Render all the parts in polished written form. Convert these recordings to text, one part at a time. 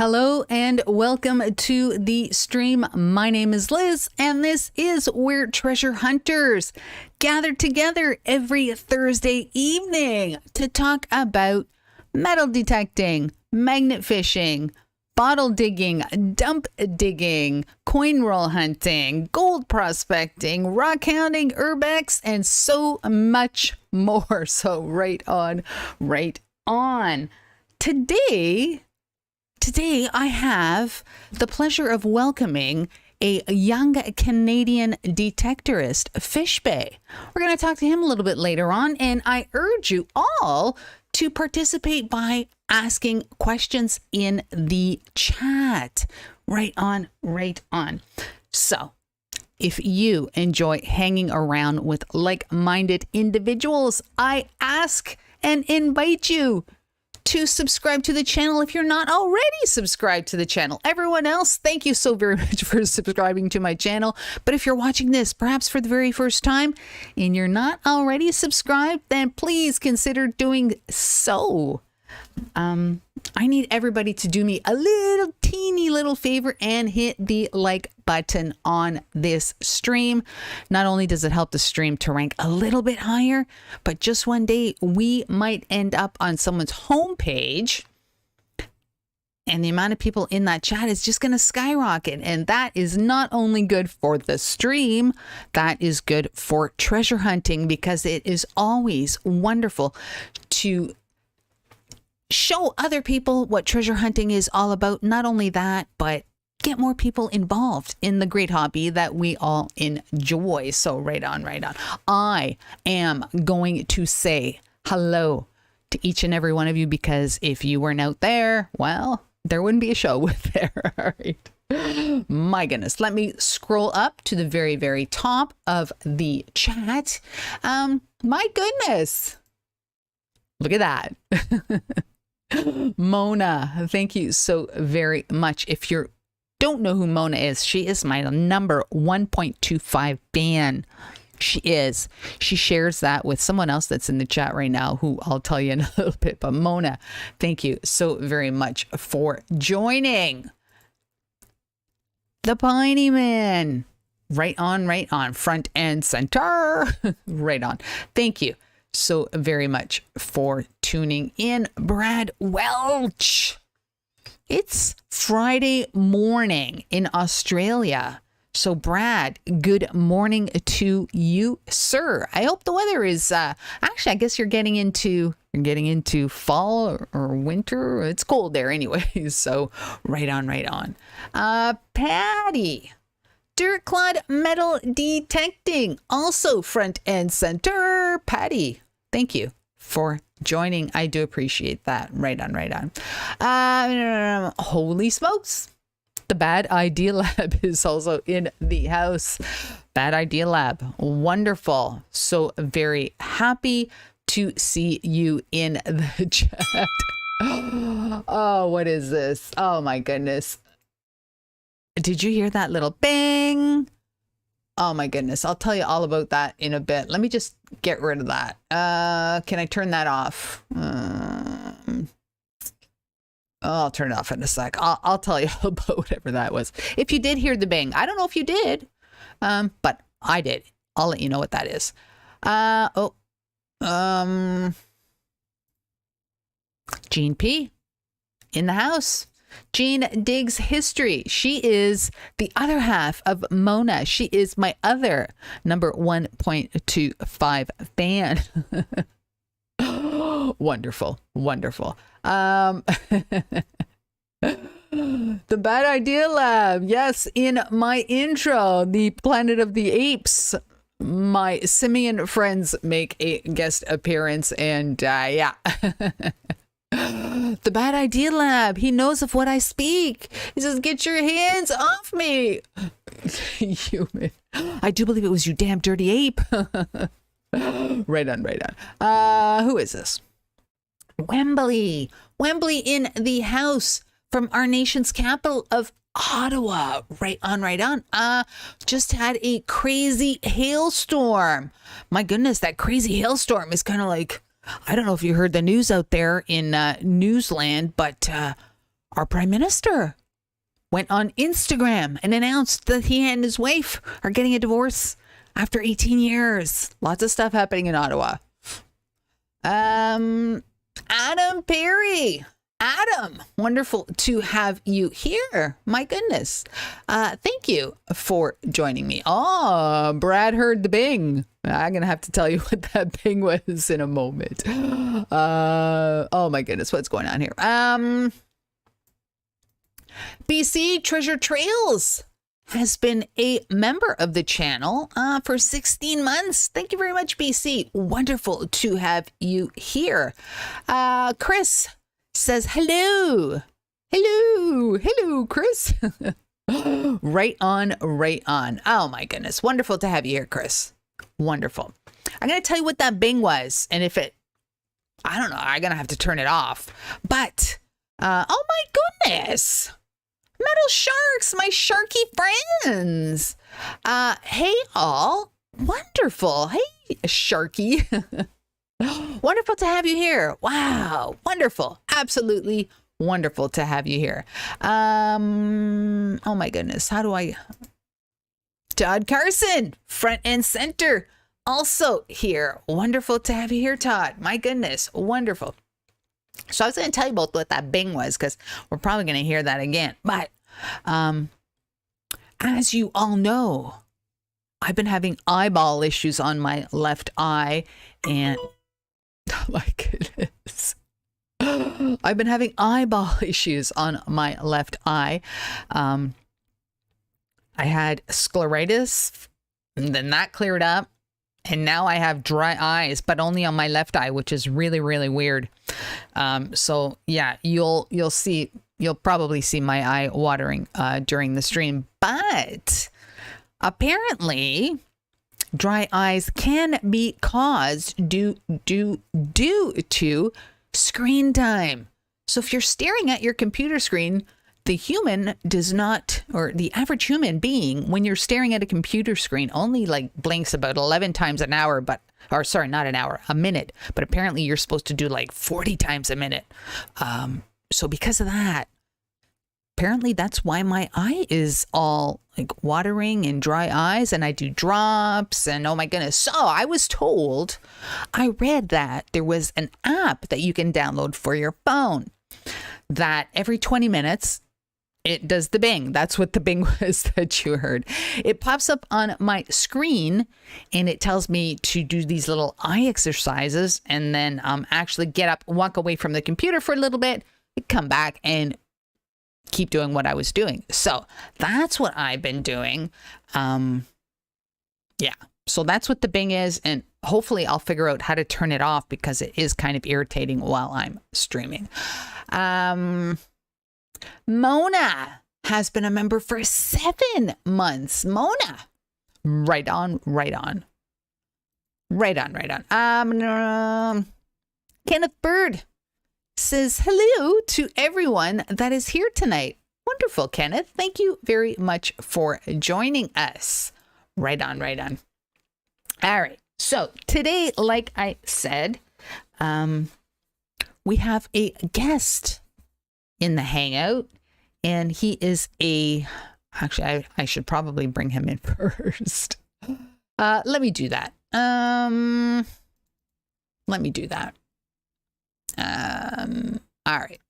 Hello and welcome to the stream. My name is Liz and this is where treasure hunters gather together every Thursday evening to talk about metal detecting, magnet fishing, bottle digging, dump digging, coin roll hunting, gold prospecting, rock hounding, urbex, and so much more. So right on, right on. Today, I have the pleasure of welcoming a young Canadian detectorist, 𝗓𝗓𝗓. We're going to talk to him a little bit later on, and I urge you all to participate by asking questions in the chat. Right on, right on. So, if you enjoy hanging around with like-minded individuals, I ask and invite you to subscribe to the channel if you're not already subscribed to the channel. Everyone else, thank you so very much for subscribing to my channel. But if you're watching this perhaps for the very first time and you're not already subscribed, then please consider doing so. I need everybody to do me a little teeny little favor and hit the like button on this stream. Not only does it help the stream to rank a little bit higher, but just one day we might end up on someone's homepage and the amount of people in that chat is just going to skyrocket. And that is not only good for the stream, that is good for treasure hunting, because it is always wonderful to show other people what treasure hunting is all about. Not only that, but get more people involved in the great hobby that we all enjoy. So right on, right on. I am going to say hello to each and every one of you, because if you weren't out there, well, there wouldn't be a show there. All right. My goodness. Let me scroll up to the very, very top of the chat. My goodness. Look at that. Mona, thank you so very much. If you don't know who Mona is, she is my number 1.25 fan. She is. She shares that with someone else that's in the chat right now, who I'll tell you in a little bit. But Mona, thank you so very much for joining. The Piney Man. Right on, front and center. Right on. Thank you so very much for tuning in. Brad Welch. It's Friday morning in Australia. So Brad, good morning to you, sir. I hope the weather is actually, I guess you're getting into fall or winter. It's cold there anyway. So right on. Patty. 𝗕𝗘𝗥𝗏𝗧𝗏 metal detecting, also front and center. Patty, thank you for joining. I do appreciate that. Right on. Holy smokes. The Bad Idea Lab is also in the house. Bad Idea Lab. Wonderful. So very happy to see you in the chat. Oh, what is this? Oh my goodness. Did you hear that little bang? Oh my goodness. I'll tell you all about that in a bit. Let me just get rid of that. Can I turn that off? I'll turn it off in a sec. I'll tell you about whatever that was. If you did hear the bang, I don't know if you did, but I did. I'll let you know what that is. Jean P in the house. Jean digs history. She is the other half of Mona. She is my other number 1.25 fan. Wonderful. The Bad Idea Lab. Yes, in my intro, the Planet of the Apes, my simian friends make a guest appearance, and yeah. The Bad Idea Lab. He knows of what I speak. He says, "Get your hands off me." Human. I do believe it was you, damn dirty ape. Right on. Who is this? Wembley in the house from our nation's capital of Ottawa. Right on. Just had a crazy hailstorm. My goodness, that crazy hailstorm is kind of like, I don't know if you heard the news out there in Newsland, but our prime minister went on Instagram and announced that he and his wife are getting a divorce after 18 years. Lots of stuff happening in Ottawa. Adam Perry. Adam, wonderful to have you here. My goodness. Thank you for joining me. Oh, Brad heard the bing. I'm going to have to tell you what that bing was in a moment. Oh my goodness. What's going on here? BC Treasure Trails has been a member of the channel for 16 months. Thank you very much, BC. Wonderful to have you here. Chris says hello. Hello, Chris. Right on. Oh my goodness. Wonderful to have you here, Chris. Wonderful. I'm going to tell you what that bing was. And if it, I don't know, I'm going to have to turn it off. But, oh my goodness. Metal Sharks, my sharky friends. Hey all. Wonderful. Hey, Sharky. Wonderful to have you here. Wow. Wonderful. Absolutely wonderful to have you here. Oh my goodness. How do I... Todd Carson, front and center, also here. Wonderful to have you here, Todd. My goodness. Wonderful. So I was going to tell you about what that bing was because we're probably going to hear that again. But as you all know, I've been having eyeball issues on my left eye. And oh my goodness. I've been having eyeball issues on my left eye. I had scleritis, and then that cleared up. And now I have dry eyes, but only on my left eye, which is really, really weird. So yeah, you'll probably see my eye watering during the stream. But apparently, dry eyes can be caused due to screen time. So if you're staring at your computer screen, the human does not, or the average human being, when you're staring at a computer screen, only like blinks about 11 times an hour, or sorry, not an hour, a minute. But apparently you're supposed to do like 40 times a minute. So because of that, apparently that's why my eye is all like watering and dry eyes, and I do drops, and oh my goodness. So I was told, I read that there was an app that you can download for your phone that every 20 minutes, it does the bing. That's what the bing was that you heard. It pops up on my screen and it tells me to do these little eye exercises and then actually get up, walk away from the computer for a little bit, come back and keep doing what I was doing. So that's what I've been doing. Yeah. So that's what the bing is. And hopefully I'll figure out how to turn it off because it is kind of irritating while I'm streaming. Mona has been a member for 7 months. Mona. Right on. Kenneth Bird says hello to everyone that is here tonight. Wonderful, Kenneth. Thank you very much for joining us. Right on. All right. So today, like I said, we have a guest in the Hangout, and he is actually, I should probably bring him in first. Let me do that. All right.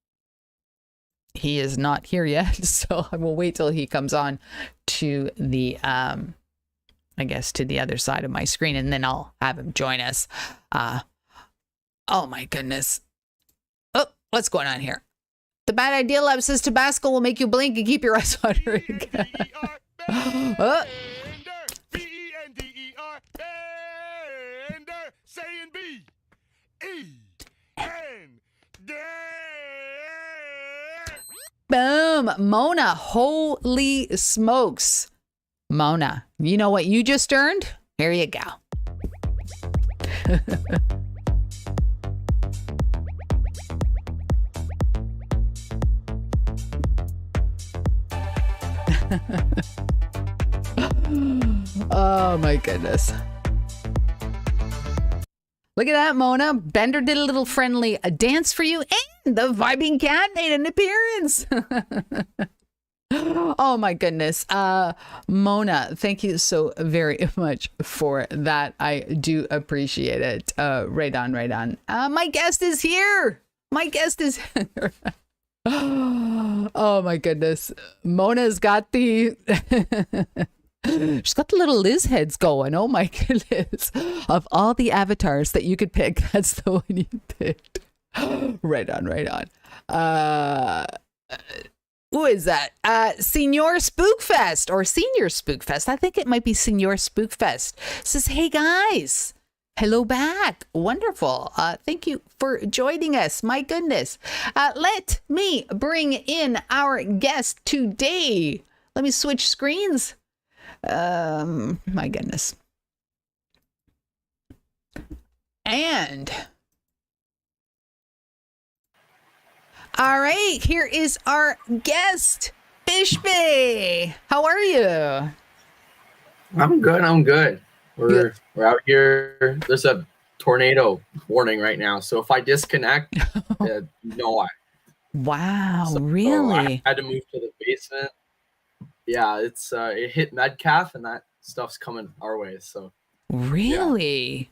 He is not here yet, so I will wait till he comes on to the, I guess, to the other side of my screen, and then I'll have him join us. Oh my goodness. Oh, what's going on here? The bad idea lab says Tabasco will make you blink and keep your eyes watering. Oh. Boom. Mona. Holy smokes. Mona, you know what you just earned? Here you go. Oh my goodness. Look at that, Mona. Bender did a little friendly dance for you, and The vibing cat made an appearance. Oh my goodness. Mona, thank you so very much for that. I do appreciate it. Right on, right on. My guest is here. My guest is here. Oh my goodness. Mona's got the she's got the little Liz heads going. Oh my goodness. Of all the avatars that you could pick, that's the one you picked. Right on, right on. Who is that? Senior Spookfest or Senior Spookfest. I think it might be Senior Spookfest. Says, hey guys, hello back. Wonderful. Thank you for joining us. My goodness. Let me bring in our guest today. Let me switch screens. My goodness. And all right, here is our guest, Fishbay. How are you? I'm good. I'm good. We're out here. There's a tornado warning right now, so if I disconnect, you know why. Wow, So really? I had to move to the basement. Yeah, it's it hit Metcalf, and that stuff's coming our way. So really. Yeah.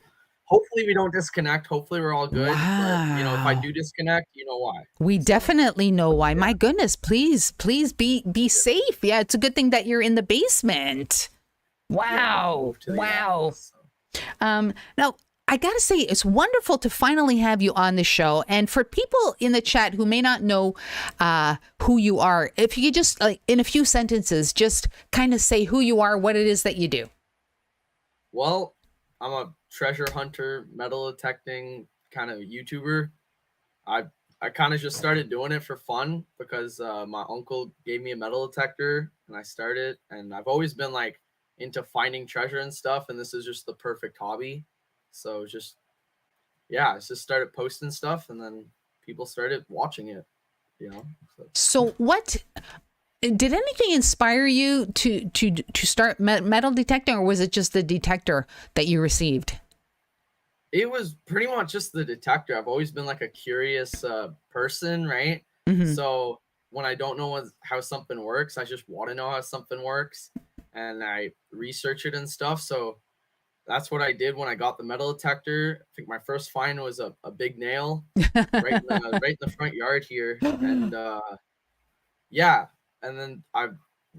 Hopefully we don't disconnect. Hopefully we're all good. Wow. But if I do disconnect, you know why. We definitely know why. My goodness, please be safe. Yeah, it's a good thing that you're in the basement. Wow. Wow. Now I gotta say, it's wonderful to finally have you on the show. And for people in the chat who may not know who you are, if you could just, like, in a few sentences, just kind of say who you are, what it is that you do. Well, I'm a treasure hunter, metal detecting kind of YouTuber. I kind of just started doing it for fun because my uncle gave me a metal detector and I started, and I've always been like into finding treasure and stuff, and this is just the perfect hobby. So just I just started posting stuff, and then people started watching it, So what did anything inspire you to start metal detecting, or was it just the detector that you received? It was pretty much just the detector. I've always been like a curious person, right? Mm-hmm. So when I don't know how something works, I just want to know how something works, and I research it and stuff. So that's what I did when I got the metal detector. I think my first find was a big nail right in the front yard here, and and then I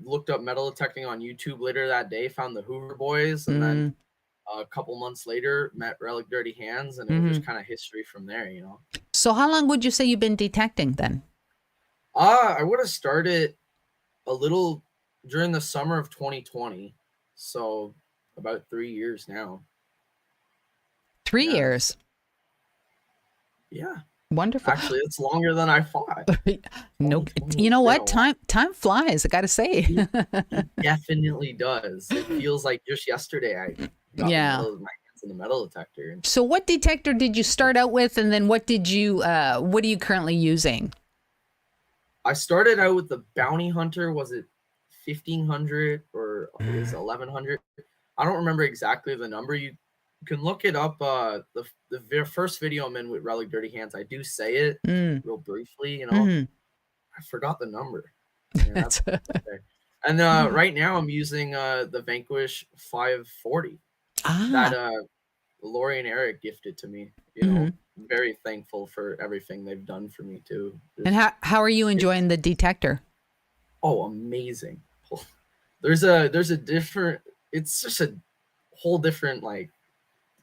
looked up metal detecting on YouTube later that day, found the Hoover Boys, and then a couple months later met Relic Dirty Hands, and it was just kind of history from there, So how long would you say you've been detecting then? I would have started a little during the summer of 2020, so about 3 years now. 3 years. Yeah. Wonderful. Actually, it's longer than I thought. No, you know what? Time flies, I gotta say. It definitely does. It feels like just yesterday I got my hands in the metal detector. So what detector did you start out with, and then what are you currently using? I started out with the Bounty Hunter. Was it 1500 or was it 1100? I don't remember exactly the number. You can look it up. The first video I'm in with Relic Dirty Hands, I do say it real briefly. I forgot the number. Yeah, okay. And right now I'm using the Vanquish 540 that Lori and Eric gifted to me. I'm very thankful for everything they've done for me too. And how are you enjoying the detector? Oh, amazing. There's a different, it's just a whole different, like,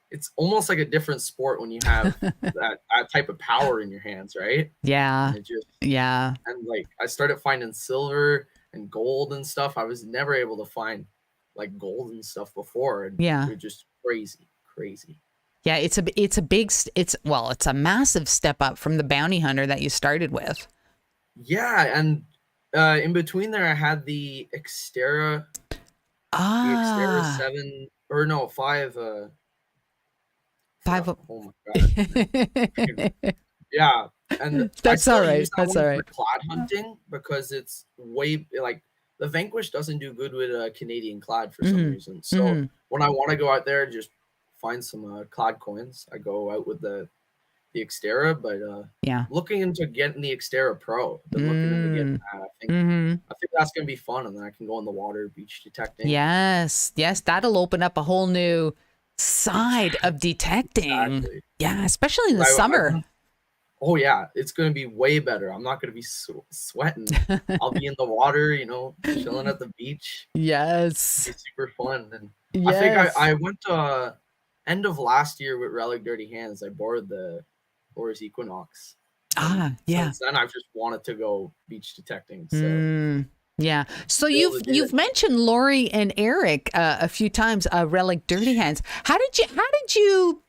it's almost like a different sport when you have that type of power in your hands, right? Yeah. And like I started finding silver and gold and stuff. I was never able to find like gold and stuff before. And it was just crazy. Yeah, it's a massive step up from the Bounty Hunter that you started with. Yeah, and in between there I had the 𝗖𝗓𝗏. The 𝗖𝗓𝗏 7 or no 5 5. Oh my god. Yeah, and that's all right. That's all right. For clad hunting because it's way like the Vanquish doesn't do good with Canadian clad for some reason. So when I want to go out there and just find some clad coins, I go out with the the 𝗘𝗘𝗓𝗏, but Yeah. looking into getting the 𝗘𝗘𝗓𝗏 Pro. Been looking into getting Mm. that. Mm-hmm. I think that's gonna be fun, and then I can go in the water beach detecting. Yes. Yes. That'll open up a whole new side of detecting. Exactly. Yeah. Especially in the I summer. oh yeah, it's gonna be way better. I'm not gonna be sweating. I'll be in the water, you know, chilling at the beach. Yes. It's super fun. And I think Yes. I went end of last year with Relic Dirty Hands. I borrowed the 𝗲𝗚𝗚𝗚𝗓𝗏. Yeah. Since then, I've just wanted to go beach detecting. So yeah. So be able to do you've it. mentioned Lori and Eric a few times. Relic Dirty Hands. How did you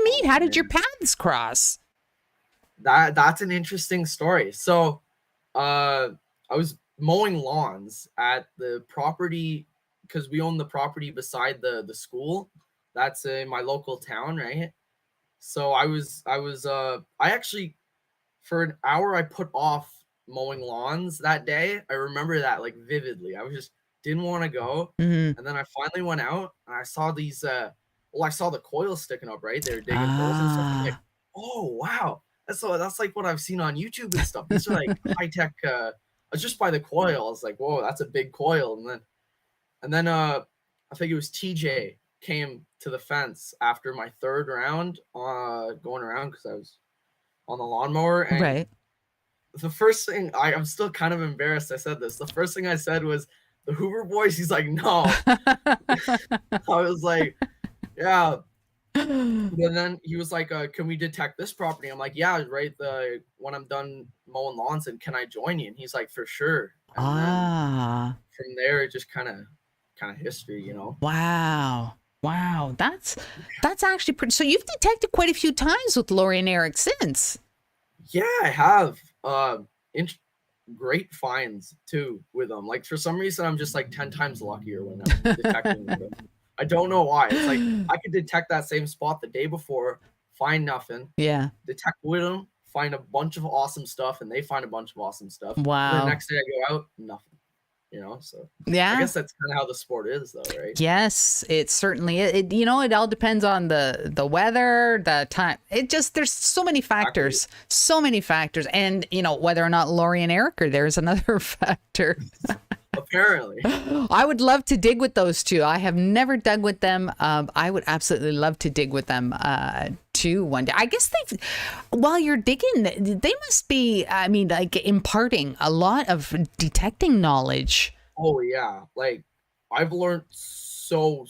meet? How did your paths cross? That's an interesting story. So I was mowing lawns at the property because we own the property beside the school. That's in my local town, right? So I actually for an hour I put off mowing lawns that day. I remember that like vividly. I was just didn't want to go. Mm-hmm. And then I finally went out and I saw these I saw the coils sticking up, right? They were digging holes and stuff. I'm like, oh wow. That's like what I've seen on YouTube and stuff. These are like high tech just by the coil. I was like, whoa, that's a big coil. And then I think it was TJ came to the fence after my third round going around because I was on the lawnmower. And Right. the first thing I'm still kind of embarrassed I said this. The first thing I said was the Hoover Boys. He's like, no. I was like, yeah. And then he was like, can we detect this property? I'm like, yeah, right. When I'm done mowing lawns, and can I join you? And he's like, for sure. And then from there, it just kind of history, you know. Wow. That's actually pretty. So you've detected quite a few times with Lori and Eric since. Yeah, I have. Great finds too with them. Like for some reason, I'm just like 10 times luckier when I'm detecting with them. I don't know why. It's like I could detect that same spot the day before, find nothing. Yeah. Detect with them, find a bunch of awesome stuff, and they find a bunch of awesome stuff. Wow. And the next day I go out, nothing. You know, so yeah, I guess that's kind of how the sport is, though, right? Yes, it certainly. You know, it all depends on the weather, the time. There's so many factors, and you know whether or not Lori and Eric are there is another factor. Apparently, I would love to dig with those two. I have never dug with them. I would absolutely love to dig with them too one day. I guess while you're digging, they must be. I mean, like imparting a lot of detecting knowledge. Oh yeah, like I've learned so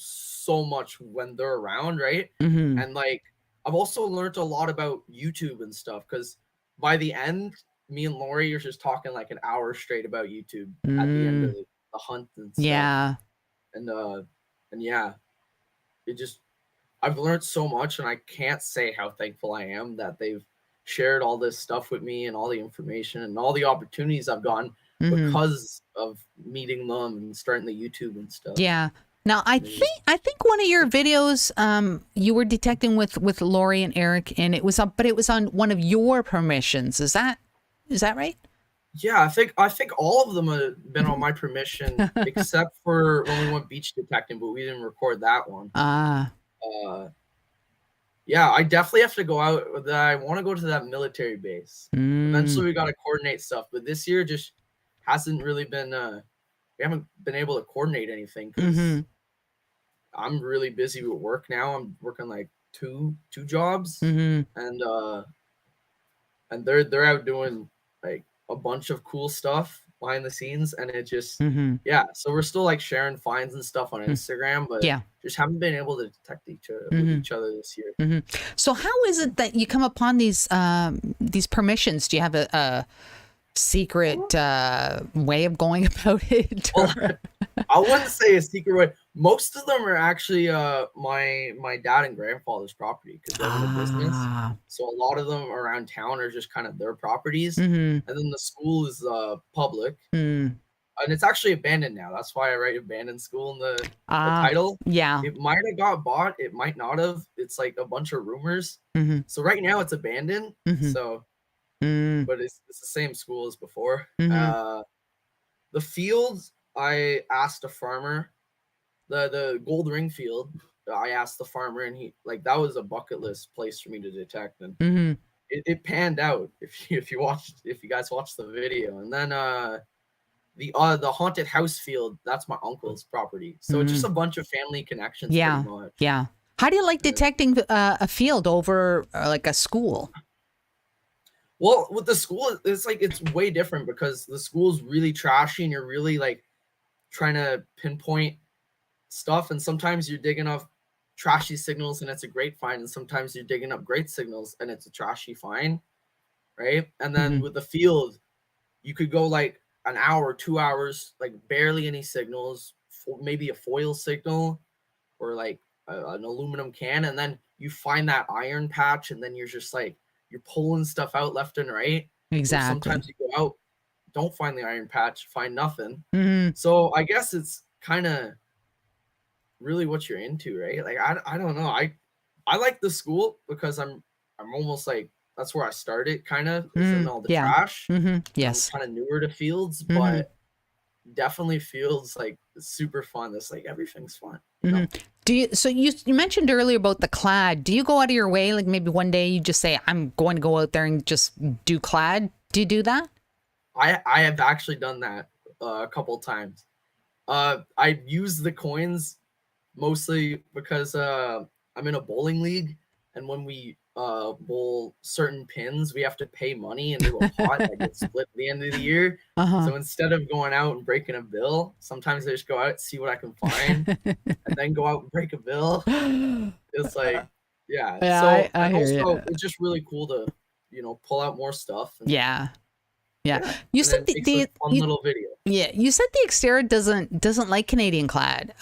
much when they're around, right? Mm-hmm. And like I've also learned a lot about YouTube and stuff because by the end, me and Lori are just talking like an hour straight about YouTube at the end of the hunt and stuff. Yeah. And yeah, I've learned so much, and I can't say how thankful I am that they've shared all this stuff with me and all the information and all the opportunities I've gotten because of meeting them and starting the YouTube and stuff. Yeah. Now I think one of your videos you were detecting with Lori and Eric, and it was on one of your permissions. Is that right? Yeah, I think all of them have been on my permission except for when we went beach detecting, but we didn't record that one. Yeah, I definitely have to go out. I want to go to that military base. Eventually, we got to coordinate stuff, but this year just hasn't really been. We haven't been able to coordinate anything because I'm really busy with work now. I'm working like two jobs, and they're out doing like a bunch of cool stuff behind the scenes, and it just yeah. So we're still like sharing finds and stuff on Instagram, but just haven't been able to detect each other this year. So how is it that you come upon these permissions? Do you have a secret way of going about it? I wouldn't say a secret way. Most of them are actually my dad and grandfather's property because they're in the business. So a lot of them around town are just kind of their properties, and then the school is public, and it's actually abandoned now. That's why I write abandoned school in the title. Yeah, it might have got bought, it might not have. It's like a bunch of rumors. So right now it's abandoned. So, but it's the same school as before. The fields, I asked a farmer. The gold ring field, I asked the farmer, and he like that was a bucket list place for me to detect, and Mm-hmm. it panned out. If you guys watched the video, and then the haunted house field, that's my uncle's property, so it's just a bunch of family connections pretty Yeah. much. Yeah. How do you like detecting a field over like a school? Well, with the school, it's like it's way different because the school's really trashy and you're really like trying to pinpoint stuff, and sometimes you're digging up trashy signals and it's a great find, and sometimes you're digging up great signals and it's a trashy find, right? And then with the field, you could go like an hour, 2 hours, like barely any signals, maybe a foil signal or like an aluminum can, and then you find that iron patch, and then you're just like you're pulling stuff out left and right. Exactly. Or sometimes you go out, don't find the iron patch, find nothing. Mm-hmm. So I guess it's kind of really what you're into, right? Like I don't know. I like the school because I'm almost like that's where I started, kind of, is in all the trash. Yes. I'm kind of newer to fields, but definitely fields like super fun. This like everything's fun. You know? Do you? So you mentioned earlier about the clad. Do you go out of your way? Like maybe one day you just say, "I'm going to go out there and just do clad." Do you do that? I have actually done that a couple times. I use the coins mostly because I'm in a bowling league, and when we bowl certain pins, we have to pay money and do a pot that gets split at the end of the year. So instead of going out and breaking a bill, sometimes I just go out, see what I can find, and then go out and break a bill. It's like, yeah. So I hear you. it's just really cool to, pull out more stuff. And, yeah. You said the fun little video. Yeah, you said the 𝗓𝗚𝗚𝗓 doesn't like Canadian clad.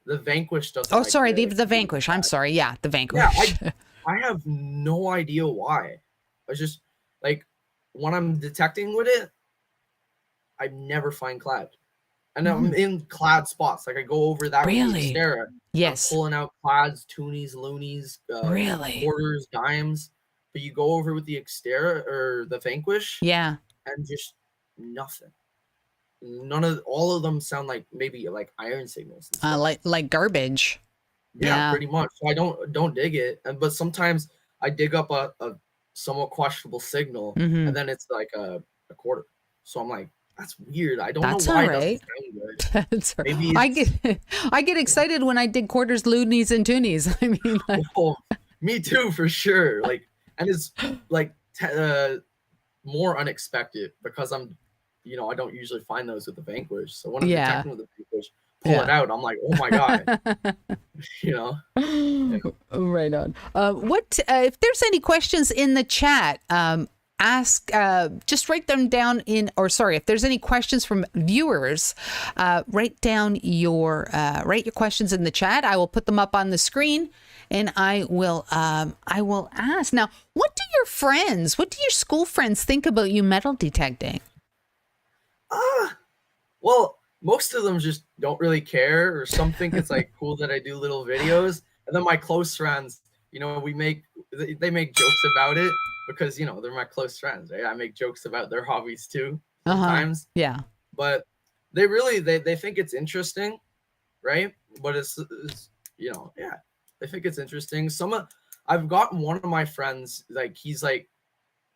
The Vanquish doesn't. Oh, sorry, the Vanquish. I'm sorry. Yeah, the Vanquish. Yeah, I have no idea why. I just like when I'm detecting with it, I never find clad, and I'm in clad spots. Like I go over that with the 𝗓𝗚𝗚𝗓. Yes. I'm pulling out clads, toonies, loonies, quarters, dimes. But you go over with the 𝗓𝗚𝗚𝗓 or the Vanquish, and just nothing. All of them sound like maybe like iron signals. Like garbage. Yeah, pretty much. So I don't dig it, but sometimes I dig up a somewhat questionable signal, and then it's like a quarter. So I'm like, that's weird. I don't know why it doesn't sound good. That's right. Maybe I get excited when I dig quarters, loonies, and toonies. I mean, like... me too, for sure. Like, and it's like more unexpected because I'm. I don't usually find those with the Vanquish. So when I'm detecting with the Vanquish, pull it out, I'm like, oh my God. Right on. What if there's any questions in the chat, ask, just write them down if there's any questions from viewers, write your questions in the chat. I will put them up on the screen. And I will ask. Now, what do your school friends think about you metal detecting? Well, most of them just don't really care, or some think it's like cool that I do little videos. And then my close friends, they make jokes about it because, they're my close friends, right? I make jokes about their hobbies too sometimes. Yeah. But they really, they think it's interesting, right? But it's they think it's interesting. I've gotten one of my friends, like, he's like,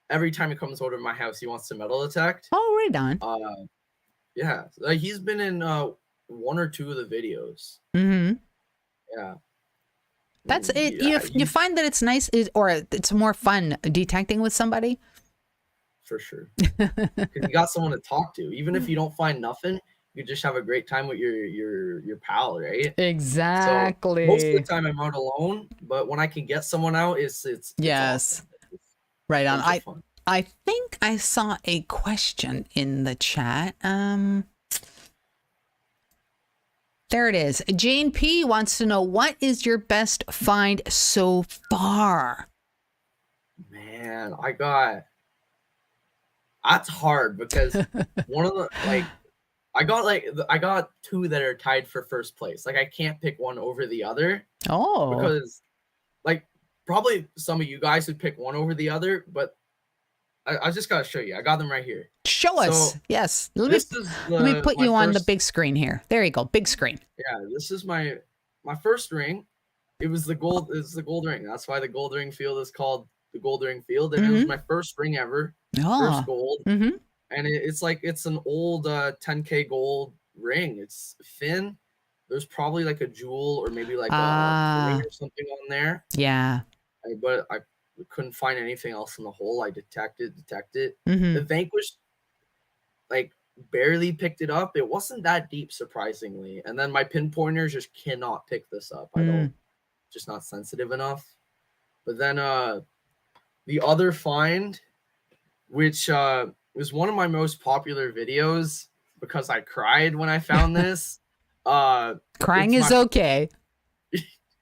every time he comes over to my house, he wants to metal detect. Oh, right on. Yeah, like he's been in one or two of the videos. Yeah. That's it. You find that it's nice, or it's more fun detecting with somebody? For sure. Because you got someone to talk to. Even if you don't find nothing, you just have a great time with your pal, right? Exactly. So most of the time I'm out alone, but when I can get someone out, it's yes. Awesome. Right on. I think I saw a question in the chat. There it is. Jane P wants to know, what is your best find so far? Man, that's hard because one of the I got two that are tied for first place. Like I can't pick one over the other. Oh. Because like probably some of you guys would pick one over the other, but I just gotta show you. I got them right here. Show us. So Yes. this is Let me put my you on the first. big screen here. There you go. Big screen. Yeah, this is my first ring. It was the gold. It's the gold ring. That's why the gold ring field is called the gold ring field. And it was my first ring ever. First Oh. gold. Mm-hmm. And it's an old 10K gold ring. It's thin. There's probably like a jewel or maybe like a ring or something on there. Yeah. But I couldn't find anything else in the hole. I detected. Mm-hmm. The Vanquish like barely picked it up. It wasn't that deep, surprisingly. And then my pinpointers just cannot pick this up. I don't, just not sensitive enough. But then the other find, which was one of my most popular videos because I cried when I found this. Crying is okay.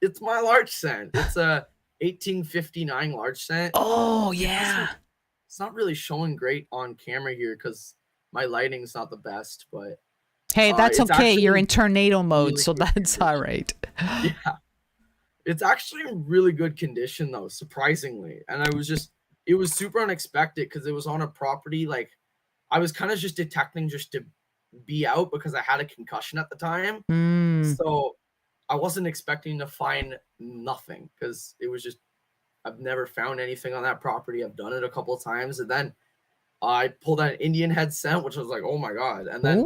It's my large cent. It's a 1859 large cent. Oh yeah. It's not really showing great on camera here because my lighting's not the best, but hey, that's okay. You're in tornado mode, really so that's all right. Yeah. It's actually in really good condition though, surprisingly. And it was super unexpected because it was on a property like I was kind of just detecting just to be out because I had a concussion at the time. So I wasn't expecting to find nothing because it was just I've never found anything on that property. I've done it a couple of times, and then I pulled out an Indian head scent, which was like, oh my god! And then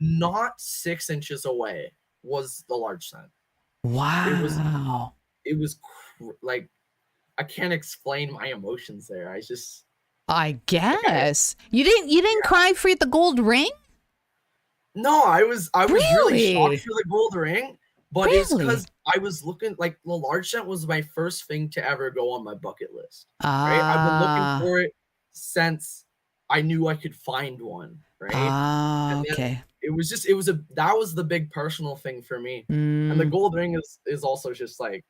not 6 inches away was the large scent. Wow! It was like I can't explain my emotions there. I guess you didn't cry for the gold ring. No, I was really shocked for the gold ring. But it's because I was looking like the large scent was my first thing to ever go on my bucket list. Right? I've been looking for it since I knew I could find one. Right? Okay. That was the big personal thing for me. And the gold ring is also just like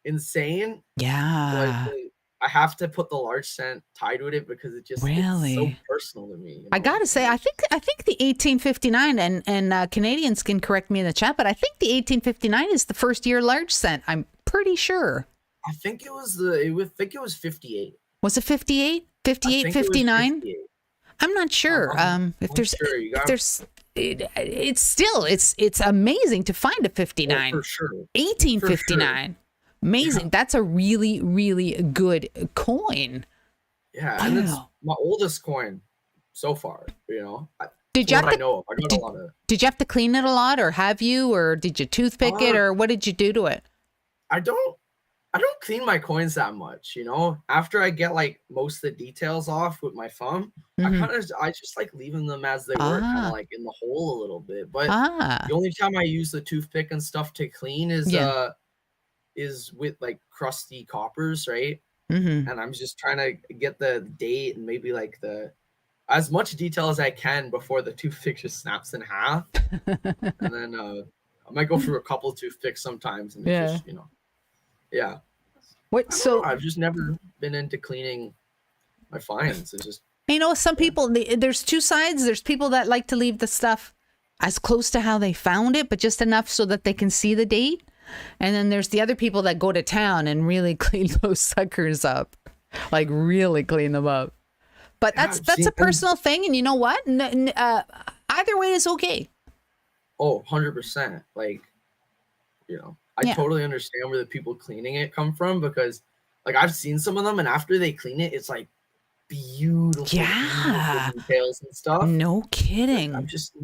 insane. Yeah. Like, I have to put the large scent tied with it because it's so personal to me. You know? I gotta say, I think the 1859 and Canadians can correct me in the chat, but I think the 1859 is the first year large scent. I'm pretty sure. I think it was 58. Was it 58? 58, 59? I'm not sure. It's amazing to find a 59. Oh, for sure. 1859. For sure. Amazing. Yeah. That's a really, really good coin. Yeah, and it's my oldest coin so far, you know. Did you have to clean it a lot, or have you, or did you toothpick it, or what did you do to it? I don't clean my coins that much, you know. After I get like most of the details off with my thumb, I just like leaving them as they were, kind of like in the hole a little bit. But the only time I use the toothpick and stuff to clean is with like crusty coppers, right? And I'm just trying to get the date and maybe like as much detail as I can before the toothpick just snaps in half. And then I might go through a couple of toothpicks sometimes, and just, you know, I've just never been into cleaning my finds. It's just, you know, some people, there's two sides. There's people that like to leave the stuff as close to how they found it, but just enough so that they can see the date. And then there's the other people that go to town and really clean those suckers up, like really clean them up. But that's a personal thing. And you know what? Either way is okay. Oh, 100%. Like, you know, I totally understand where the people cleaning it come from, because like I've seen some of them, and after they clean it, it's like beautiful, beautiful details and stuff. No kidding. I'm just,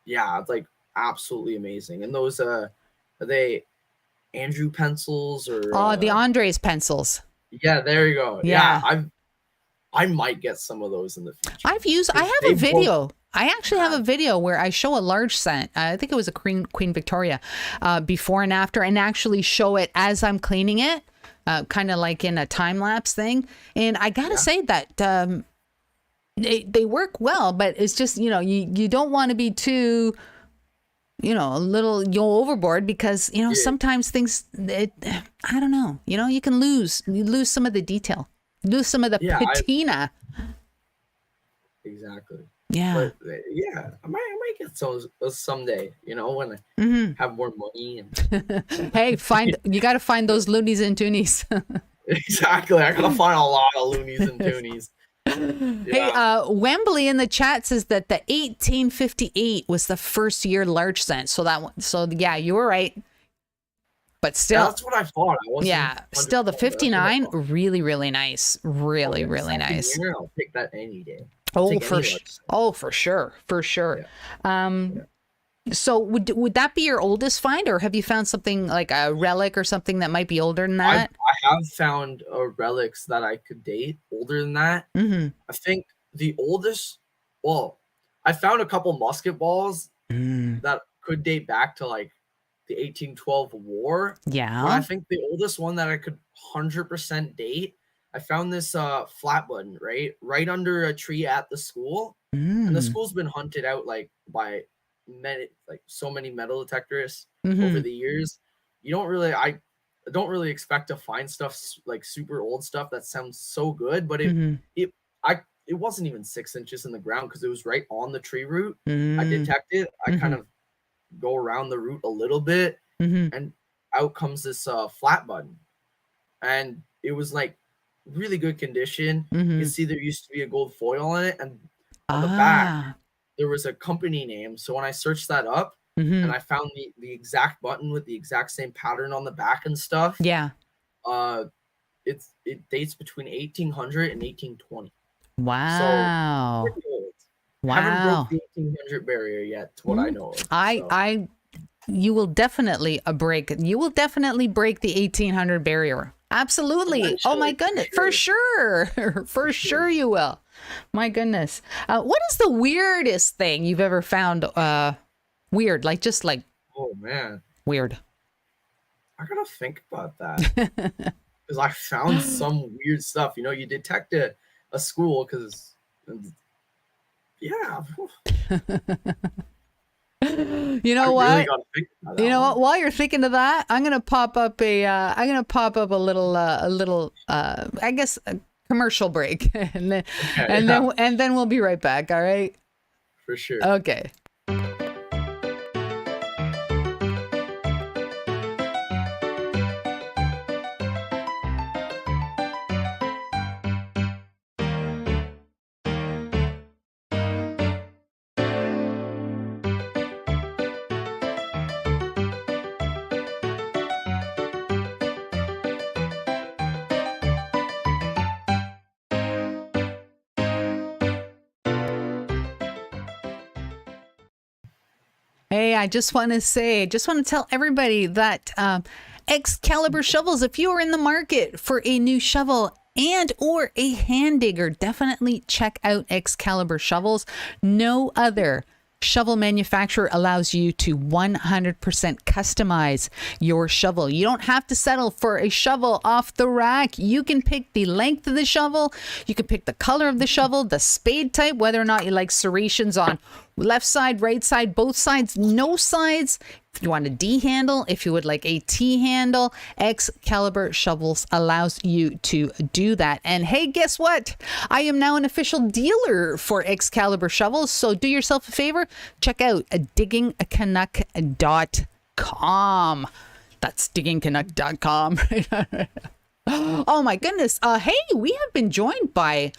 it's like absolutely amazing. And those, are they Andrew pencils or the Andres pencils? Yeah, there you go. I might get some of those in the future. I have a video. I actually have a video where I show a large scent. I think it was a Queen Victoria, before and after, and actually show it as I'm cleaning it, kind of like in a time lapse thing. And I gotta say that they work well, but it's just, you know, you don't want to be too, you know, a little overboard, because, you know, sometimes things, I don't know, you know, you lose some of the detail, lose some of the patina. Exactly. Yeah. But, I might get those someday, you know, when I have more money. And hey, you got to find those loonies and toonies. Exactly. I gotta find a lot of loonies and toonies. Hey, Wembley in the chat says that the 1858 was the first year large cent. So yeah, you were right. But still, that's what I thought. I wasn't. Yeah, still the 59, really, really nice. Really, yeah, really nice. Year, I'll pick that any day. For sure. Yeah. So would that be your oldest find, or have you found something like a relic or something that might be older than that? I have found relics that I could date older than that. Mm-hmm. I think the oldest, well, I found a couple musket balls that could date back to like the 1812 war. Yeah. But I think the oldest one that I could 100% date, I found this flat button right under a tree at the school. And the school's been hunted out like by so many metal detectorists over the years. I don't really expect to find stuff like super old stuff that sounds so good, but it wasn't even 6 inches in the ground because it was right on the tree root. I detected. I kind of go around the root a little bit, and out comes this flat button, and it was like really good condition. You can see there used to be a gold foil on it, and on the back there was a company name. So when I searched that up, and I found the exact button with the exact same pattern on the back and stuff. Yeah. It dates between 1800 and 1820. Wow. So pretty old. Wow. Haven't broke the 1800 barrier yet, to what I know of. You will definitely break the 1800 barrier. Absolutely. Eventually, oh my goodness. For sure. For sure you will. My goodness. What is the weirdest thing you've ever found weird? Like just like, oh man. Weird. I gotta think about that. Because I found some weird stuff. You detect a school because yeah. You know what? Really you know what? While you're thinking of that, I'm gonna pop up a little I guess a commercial break, and then we'll be right back. All right. For sure. Okay. Hey, I just want to tell everybody that Excalibur shovels, if you are in the market for a new shovel and or a hand digger, definitely check out Excalibur shovels. No other shovel manufacturer allows you to 100% customize your shovel. You don't have to settle for a shovel off the rack. You can pick the length of the shovel. You can pick the color of the shovel, the spade type, whether or not you like serrations on left side, right side, both sides, no sides. If you want a D handle, if you would like a T handle, Excalibur Shovels allows you to do that. And hey, guess what? I am now an official dealer for Excalibur Shovels. So do yourself a favor, check out diggingcanuck.com. That's diggingcanuck.com. Oh my goodness. Hey, we have been joined by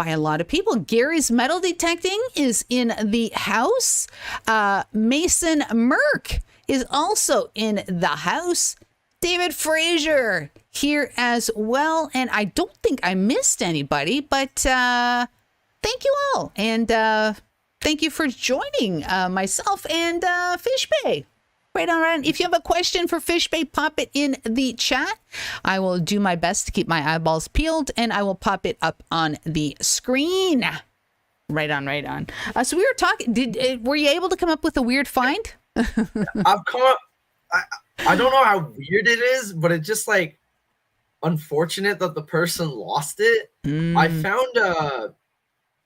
a lot of people. Gary's Metal Detecting is in the house. Mason Merck is also in the house. David Frazier here as well. And I don't think I missed anybody, but thank you all. And thank you for joining myself and Fishbay. Right on, right on. If you have a question for Fishbay, pop it in the chat. I will do my best to keep my eyeballs peeled, and I will pop it up on the screen. Right on, right on. So we were talking. Were you able to come up with a weird find? I've come up. I don't know how weird it is, but it's just like unfortunate that the person lost it. I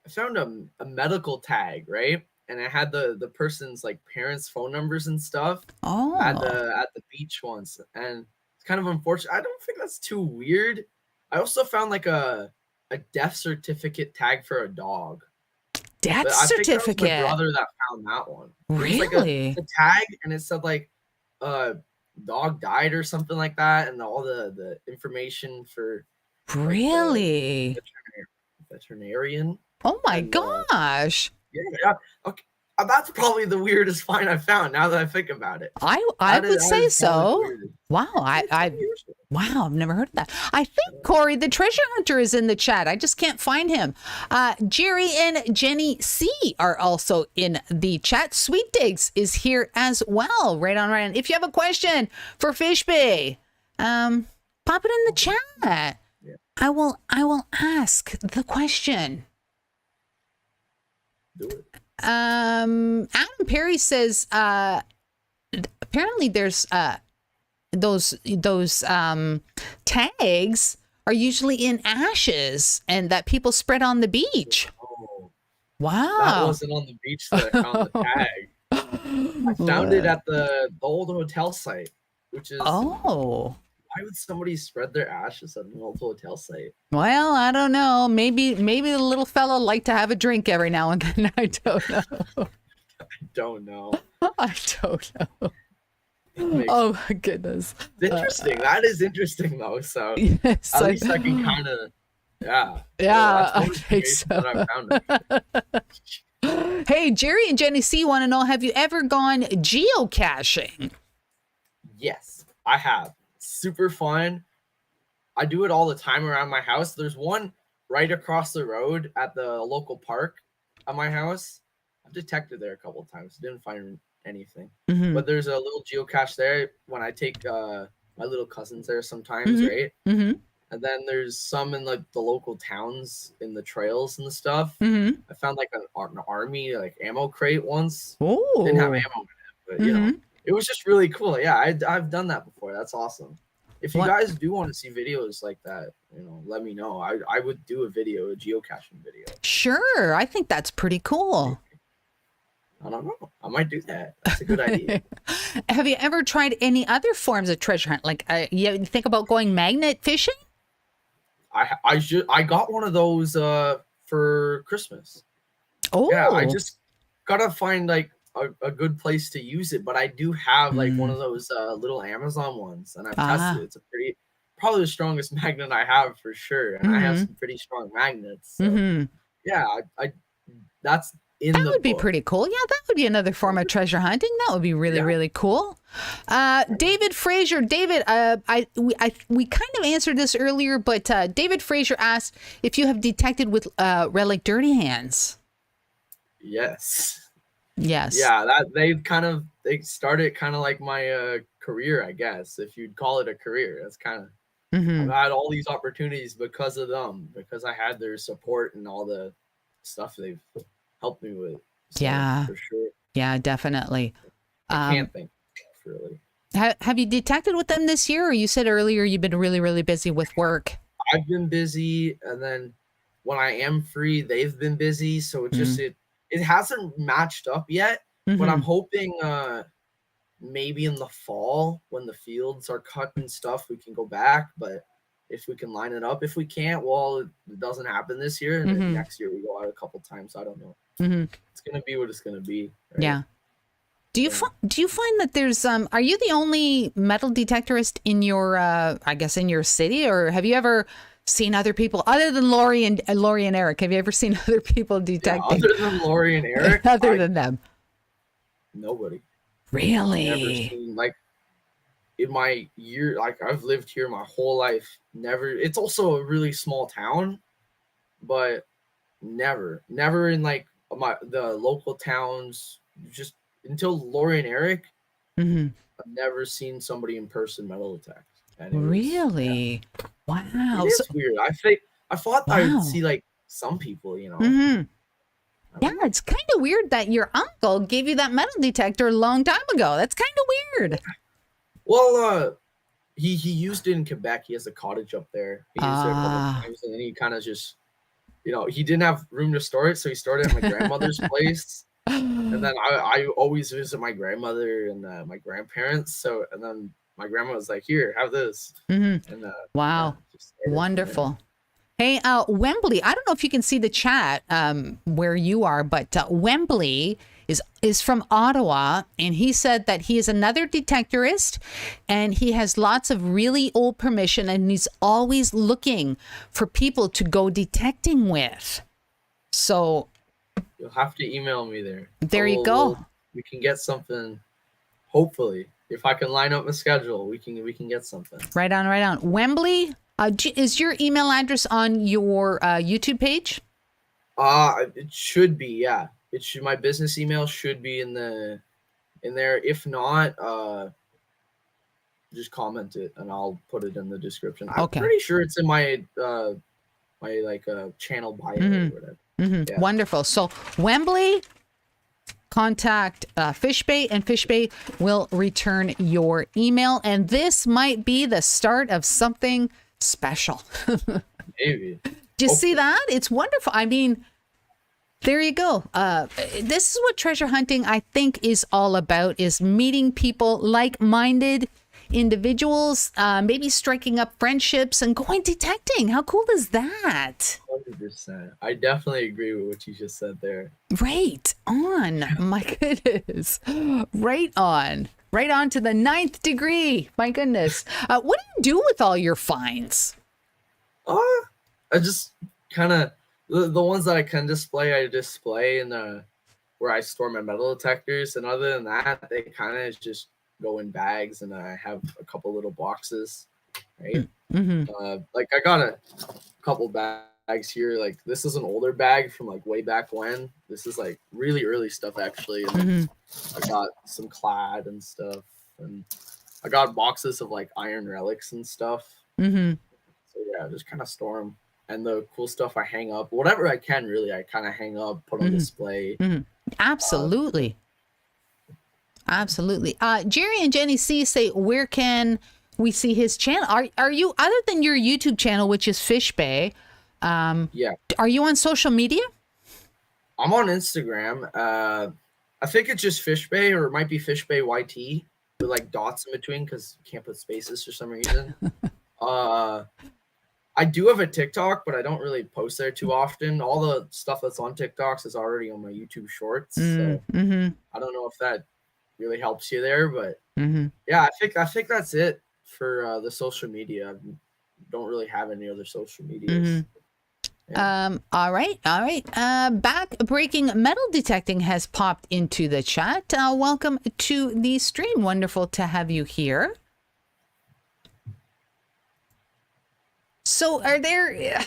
found a medical tag, right? And I had the person's like parents' phone numbers and stuff at the beach once, and it's kind of unfortunate. I don't think that's too weird. I also found like a death certificate tag for a dog. Death certificate. I think that was my brother that found that one. Really? It was like a tag, and it said like dog died or something like that, and all the information for really. veterinarian. Oh my And, gosh. yeah. Okay. That's probably the weirdest find I've found now that I think about it. I would say so. Wow. Wow, I've never heard of that. I think Corey, the treasure hunter, is in the chat. I just can't find him. Jerry and Jenny C are also in the chat. Sweet Digs is here as well. Right on, right on. If you have a question for Fishbay, pop it in the chat. Yeah. I will ask the question. Do it. Adam Perry says apparently there's those tags are usually in ashes and that people spread on the beach. Oh, Wow. that wasn't on the beach that I found the tag. I found it at the old hotel site, which is why would somebody spread their ashes at an old hotel site? Well, I don't know. Maybe the little fella liked to have a drink every now and then. I don't know. I don't know. I don't know. Oh my goodness. It's interesting. That is interesting though. So yes, at least I can kind of, yeah, well, I think so. that I found it. Hey, Jerry and Jenny C want to know, have you ever gone geocaching? Yes, I have. Super fun. I do it all the time around my house. There's one right across the road at the local park at my house. I've detected there a couple of times. Didn't find anything. Mm-hmm. But there's a little geocache there when I take my little cousins there sometimes, right? Mm-hmm. And then there's some in like the local towns in the trails and stuff. Mm-hmm. I found like an army like ammo crate once. Oh, didn't have ammo in it, but you know, it was just really cool. Yeah, I've done that before. That's awesome. If you guys do want to see videos like that, you know, let me know. I would do a geocaching video. Sure, I think that's pretty cool. I don't know. I might do that. That's a good idea. Have you ever tried any other forms of treasure hunt? Like, you think about going magnet fishing? I got one of those for Christmas. Oh, yeah. I just gotta find like a good place to use it, but I do have like one of those little Amazon ones, and I've tested it. It's probably the strongest magnet I have for sure, and I have some pretty strong magnets. So, yeah, I that's. That would be pretty cool. Yeah, that would be another form of treasure hunting. That would be really, really cool. David Fraser. David, we kind of answered this earlier, but David Fraser asked if you have detected with relic dirty hands. Yes. Yes. Yeah, that they started kind of like my career, I guess, if you'd call it a career. That's kind of I've had all these opportunities because of them, because I had their support and all the stuff they've helped me with. So, yeah, for sure. Yeah, definitely. I can't think really. Have you detected with them this year, or you said earlier you've been really, really busy with work? I've been busy, and then when I am free, they've been busy. So it just it hasn't matched up yet. But I'm hoping maybe in the fall when the fields are cut and stuff, we can go back. But if we can line it up, if we can't, well, it doesn't happen this year, and then next year we go out a couple times. I don't know. It's gonna be what it's gonna be. Right? Yeah. Do you find that there's are you the only metal detectorist in your I guess in your city, or have you ever seen other people other than Lori and Eric? Have you ever seen other people detecting? Yeah, other than Lori and Eric, other than them, nobody. Really? I've never seen, like, in my year, like I've lived here my whole life. Never. It's also a really small town, but never in like the local towns. Just until Lori and Eric, I've never seen somebody in person metal detect. Really? Yeah. Wow. It's weird. I thought I would see like some people, you know. Yeah, it's kind of weird that your uncle gave you that metal detector a long time ago. That's kind of weird. Well, he used it in Quebec. He has a cottage up there. He used it a couple times, and then he kind of just, you know, he didn't have room to store it, so he stored it at my grandmother's place. And then I always visit my grandmother and my grandparents. So, and then my grandma was like, "Here, have this." And, wow, wonderful. Hey, Wembley, I don't know if you can see the chat where you are, but Wembley is from Ottawa, and he said that he is another detectorist, and he has lots of really old permission, and he's always looking for people to go detecting with. So you'll have to email me there. There you go. We can get something. Hopefully, if I can line up a schedule, we can get something. Right on. Wembley, is your email address on your YouTube page? It should be, yeah. It should. My business email should be in there. If not, just comment it and I'll put it in the description. I'm pretty sure it's in my channel bio or whatever. Yeah. Wonderful. So Wembley, contact Fishbay, and Fishbay will return your email, and this might be the start of something special. Maybe. Do you see that? It's wonderful. I mean, there you go. This is what treasure hunting, I think, is all about, is meeting people, like-minded individuals, maybe striking up friendships and going detecting. How cool is that? 100%. I definitely agree with what you just said there. Right on. My goodness. Right on. Right on to the 9th degree. My goodness. What do you do with all your finds? I just kind of, the ones that I can display, I display in where I store my metal detectors. And other than that, they kind of just go in bags, and I have a couple little boxes, right? Like I got a couple bags here. Like this is an older bag from like way back when. This is like really early stuff actually. And I got some clad and stuff, and I got boxes of like iron relics and stuff. So yeah, I just kind of store them. And the cool stuff I hang up, whatever I can, really, I kind of hang up, put on display. Absolutely. Absolutely. Jerry and Jenny C say, where can we see his channel? Are you, other than your YouTube channel, which is Fishbay, yeah, are you on social media? I'm on Instagram. I think it's just Fishbay, or it might be Fishbay YT with like dots in between because you can't put spaces for some reason. I do have a TikTok, but I don't really post there too often. All the stuff that's on TikToks is already on my YouTube Shorts. So I don't know if that really helps you there, but yeah, I think that's it for the social media. I don't really have any other social medias. Yeah. All right. Back breaking metal detecting has popped into the chat. Welcome to the stream. Wonderful to have you here. So are there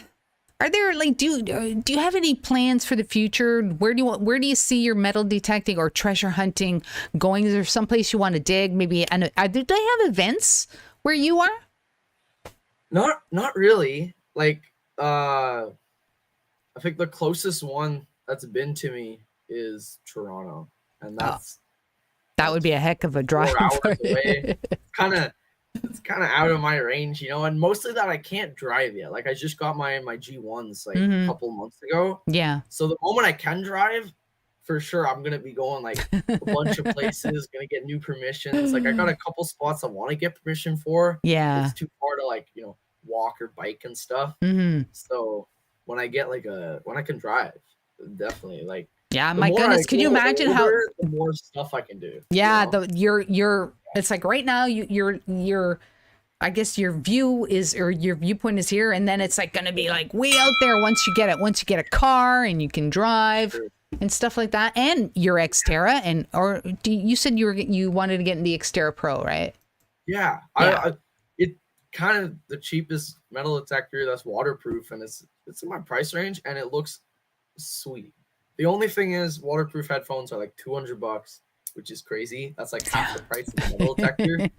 like, do you have any plans for the future? Where do you see your metal detecting or treasure hunting going? Is there someplace you want to dig? Maybe, and do they have events where you are? Not really. Like, I think the closest one that's been to me is Toronto, and that would be a heck of a drive. 4 hours away. It's kind of out of my range, and mostly that I can't drive yet. Like I just got my G1s like a couple months ago. Yeah. So the moment I can drive, for sure, I'm going to be going like a bunch of places, going to get new permissions. Like I got a couple spots I want to get permission for. Yeah. It's too far to like, walk or bike and stuff. So when I get when I can drive, definitely like. Yeah, my goodness, can you imagine how the more stuff I can do? Yeah, your it's like right now your I guess your view is, or your viewpoint is here, and then it's like going to be like way out there once you get a car and you can drive and stuff like that, and your 𝗓𝗓𝗓, you said you wanted to get in the 𝗓𝗓𝗓 Pro, right? Yeah. It kind of the cheapest metal detector that's waterproof, and it's in my price range, and it looks sweet. The only thing is, waterproof headphones are like $200, which is crazy. That's like half the price of the metal detector.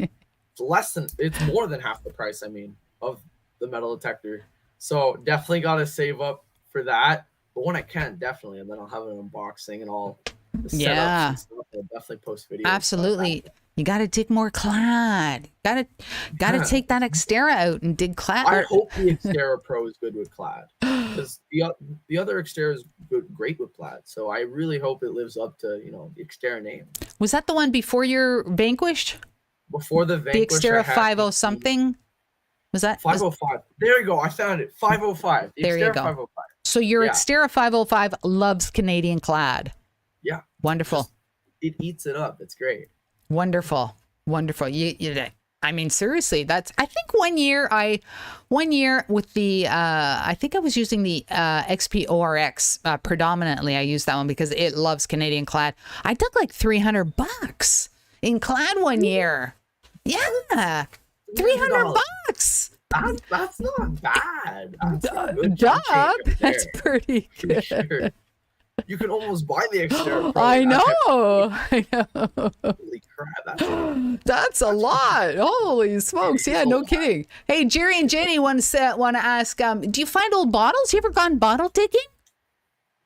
It's more than half the price, of the metal detector. So definitely got to save up for that. But when I can, definitely, and then I'll have an unboxing and all the setups and stuff. I'll definitely post videos. Absolutely. You got to dig more clad. Got to take that 𝗓𝗓𝗓𝗓 out and dig clad. I hope the 𝗓𝗓𝗓𝗓 Pro is good with clad, because the other 𝗓𝗓𝗓𝗓 is great with clad. So I really hope it lives up to the 𝗓𝗓𝗓𝗓 name. Was that the one before your Vanquished? Before the Vanquished, the 𝗓𝗓𝗓𝗓 50 something. Was that 505? There you go. I found it. 505. There you go. 505. So your 𝗓𝗓𝗓𝗓𝗓 505 loves Canadian clad. Yeah, Wonderful. It eats it up. It's great. Wonderful. Wonderful. I mean, seriously, I think one year with the, I think I was using the XP-ORX predominantly. I used that one because it loves Canadian clad. I took like $300 in clad one year. Yeah. $300. That's not bad. That's pretty good. Sure. You can almost buy the extra. I know. Holy crap! That's a lot. Holy smokes! Yeah, no kidding. Hey, Jerry and Jenny want to ask, do you find old bottles? You ever gone bottle digging?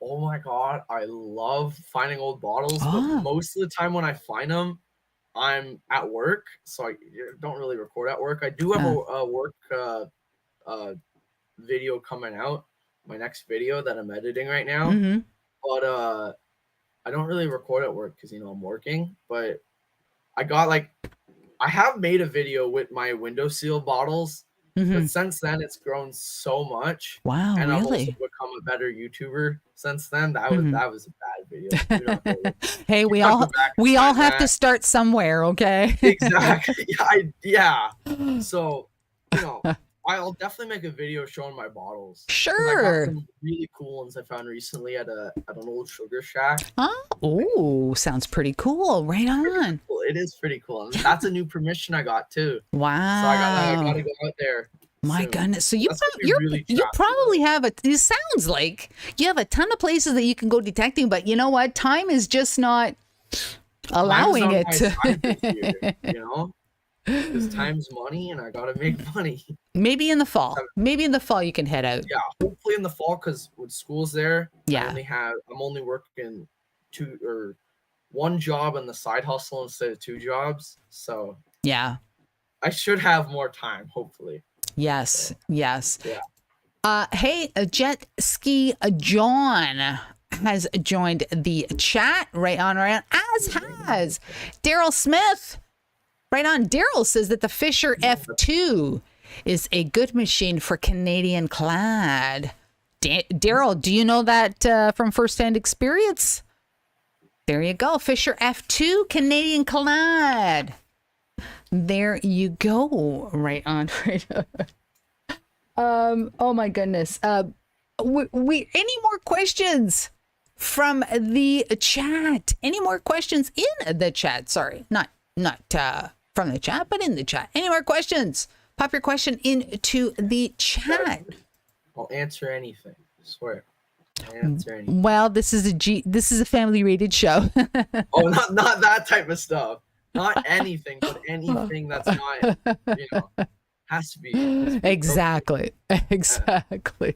Oh my god, I love finding old bottles, but most of the time when I find them, I'm at work, so I don't really record at work. I do have a work video coming out, my next video that I'm editing right now. Mm-hmm. But I don't really record at work because I'm working. But I have made a video with my windowsill bottles, but since then it's grown so much. Wow, and really? I've also become a better YouTuber since then. That was a bad video. Hey, we all have to start somewhere, okay? Exactly. Yeah. So I'll definitely make a video showing my bottles. Sure. I got some really cool ones I found recently at an old sugar shack. Oh, sounds pretty cool. Right on. Cool. It is pretty cool. And that's a new permission I got too. Wow. So I gotta go out there. My soon. goodness. So you Really probably have it sounds like you have a ton of places that you can go detecting, but you know what? Time is just not allowing it. Because time's money and I gotta make money. Maybe in the fall you can head out. Yeah, hopefully in the fall, because with school's there, yeah, I'm only working one job in the side hustle instead of 2 jobs. So yeah, I should have more time, hopefully. Yes. Yeah. Hey, Jet Ski John has joined the chat. Right on, as has Daryl Smith. Right on. Daryl says that the Fisher F2 is a good machine for Canadian clad. Daryl, do you know that from firsthand experience? There you go. Fisher F2 Canadian clad. There you go. Right on. Oh my goodness. We any more questions from the chat? Any more questions in the chat? Sorry, not from the chat, but in the chat. Any more questions? Pop your question into the chat. I'll answer anything. I swear. I'll answer anything. Well, this is a family rated show. Oh, not that type of stuff. Not anything, but anything that's not, has to be. Exactly. Exactly.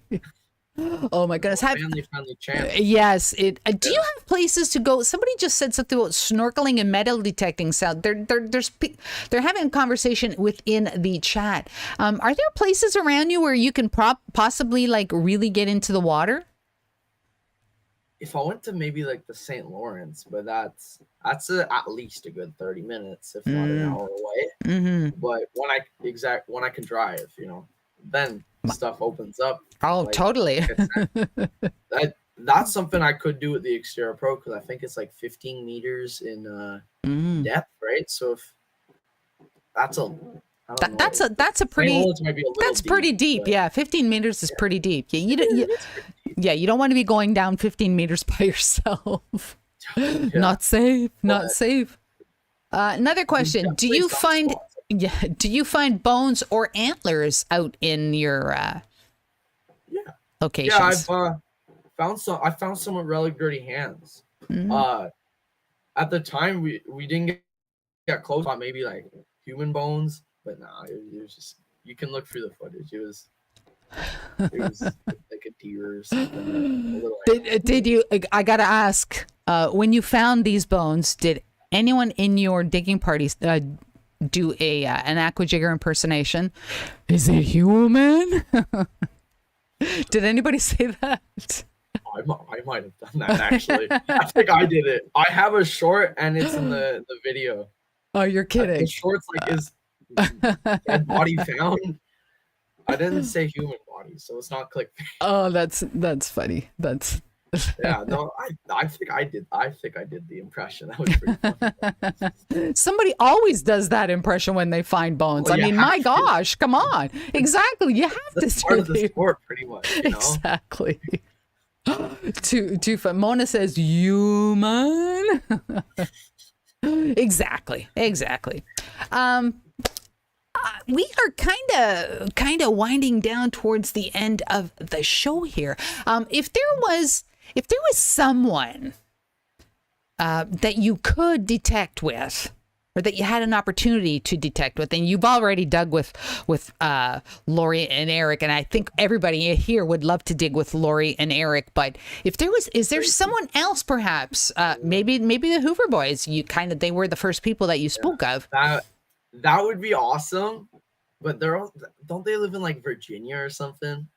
Oh my goodness. Family friendly channel. Yes. Do you have places to go? Somebody just said something about snorkeling and metal detecting sound. They're having a conversation within the chat. Are there places around you where you can possibly like really get into the water? If I went to maybe like the St. Lawrence, but that's at least a good 30 minutes, if not an hour away. Mm-hmm. But when I can drive, then stuff opens up. Oh, like, totally. That's something I could do with the Xterra Pro, because I think it's like 15 meters in depth, right? So if that's pretty deep. Yeah, 15 meters is pretty deep. Yeah, you don't want to be going down 15 meters by yourself. Yeah. Not safe. Another question: Do you find bones or antlers out in your locations? Yeah, I found some with really dirty hands. Mm-hmm. At the time we didn't get close on maybe like human bones, but it was just, you can look through the footage. It was like a deer or something. Did you? I gotta ask. When you found these bones, did anyone in your digging parties do an Aquachigger impersonation? Is it human? Did anybody say that? I might have done that, actually. I think I did it. I have a short and it's in the video. Oh, you're kidding. The short's like, is dead body found? I didn't say human body, so it's not clickbait. Oh, that's funny. Yeah, no, I think I did. I think I did the impression. That was pretty funny. Somebody always does that impression when they find bones. Well, I you mean, have my to. gosh, come on. Exactly. You have That's to part do of the the sport, pretty much. You know. exactly. Too fun. Mona says human. Exactly. We are kind of winding down towards the end of the show here. If there was someone that you could detect with, or that you had an opportunity to detect with, and you've already dug with Lori and Eric, and I think everybody here would love to dig with Lori and Eric. But if there was, is there someone else perhaps? Maybe the Hoover Boys. They were the first people that you spoke of. That would be awesome, but don't they live in like Virginia or something?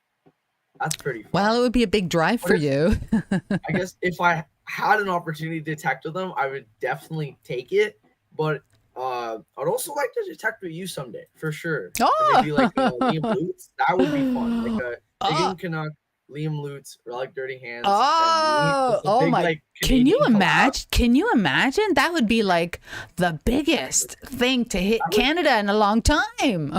That's pretty fun. Well, it would be a big drive for you. I guess if I had an opportunity to detect with them, I would definitely take it. But I'd also like to detect with you someday, for sure. Oh! Maybe like 𝗓𝗓𝗓𝗏. That would be fun. Like a Canuck, 𝗓𝗓𝗓𝗏, Relic Dirty Hands. Oh my! Like, can you collab. imagine? Can you imagine? That would be like the biggest thing to hit Canada in a long time.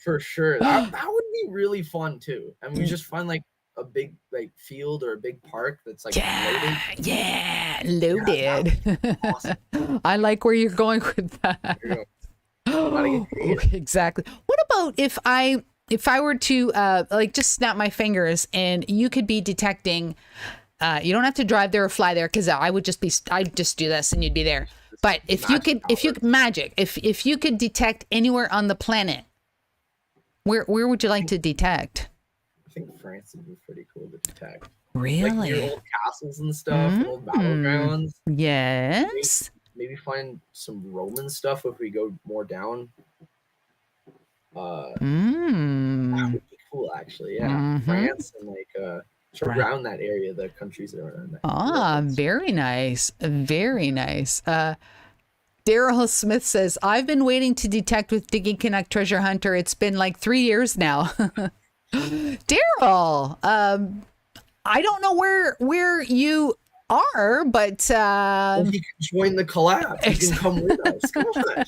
For sure. That would be really fun too. And we just find like a big like field or a big park that's like loaded. Yeah, loaded. Yeah, awesome. I like where you're going with that. Exactly. What about if I were to like just snap my fingers and you could be detecting, you don't have to drive there or fly there, because I'd just do this and you'd be there. But if you could detect anywhere on the planet, where would you like to detect? I think France would be pretty cool to detect. Really? Like near old castles and stuff, and old battlegrounds. Yes. Maybe find some Roman stuff if we go more down. That would be cool, actually. Yeah, France and like around that area, the countries that are around that. Very nice, very nice. Daryl Smith says, "I've been waiting to detect with Digging Canuck Treasure Hunter. It's been like 3 years now." Daryl, I don't know where you are, but well, you can join the collab. You can come with us. Come on.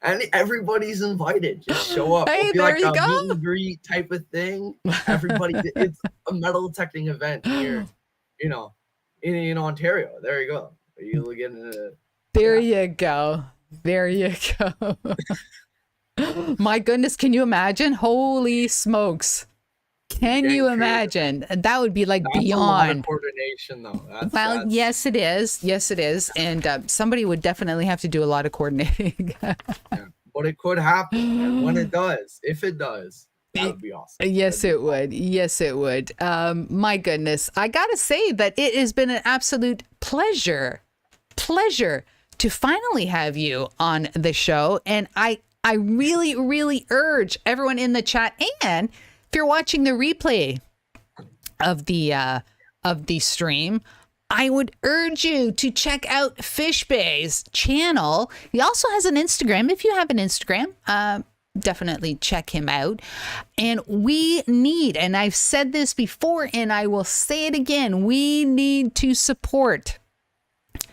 And everybody's invited. Just show up. Hey, It'll be there like you a go. meet and greet type of thing. Everybody, it's a metal detecting event here, in Ontario. There you go. You'll get into. There you go. There you go. My goodness, can you imagine? Holy smokes. Can you imagine? That would be like That's beyond. A lot of coordination, though. That's... Yes, it is. Yes, it is. And somebody would definitely have to do a lot of coordinating. Yeah, but it could happen. And when it does, if it does, that would be awesome. Yes, it would. Yes, it would. My goodness. I got to say that it has been an absolute pleasure to finally have you on the show. And I really, really urge everyone in the chat, and if you're watching the replay of the stream, I would urge you to check out Fishbay's channel. He also has an Instagram. If you have an Instagram, definitely check him out. And we need, and I've said this before and I will say it again, we need to support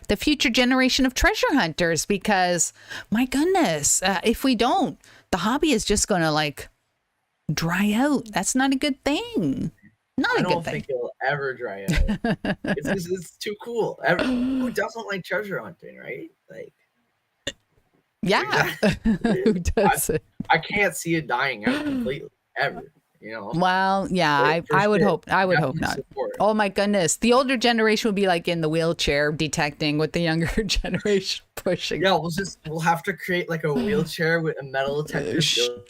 the future generation of treasure hunters, because my goodness, if we don't, the hobby is just going to like dry out. That's not a good thing. I don't think it'll ever dry out. It's too cool. Who doesn't like treasure hunting, right? Like, yeah. Who doesn't? I can't see it dying out completely ever. Well, yeah, I would hope not. Support. Oh my goodness. The older generation would be like in the wheelchair detecting, with the younger generation pushing. Yeah, we'll have to create like a wheelchair with a metal detector.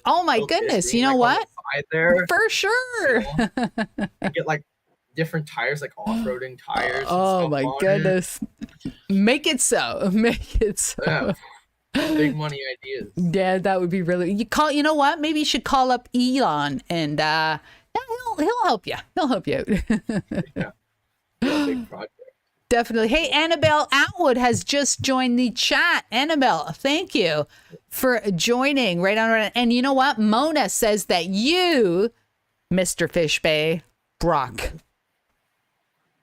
Oh my goodness. You know what? There, for sure. Get like different tires, like off-roading tires. Oh my goodness. Make it so. Yeah. Big money ideas. Yeah, that would be really. You know what? Maybe you should call up Elon, and he'll help you. He'll help you out. Yeah, big project. Definitely. Hey, Annabelle Atwood has just joined the chat. Annabelle, thank you for joining. Right on. And you know what? Mona says that you, Mr. Fishbay, Brock.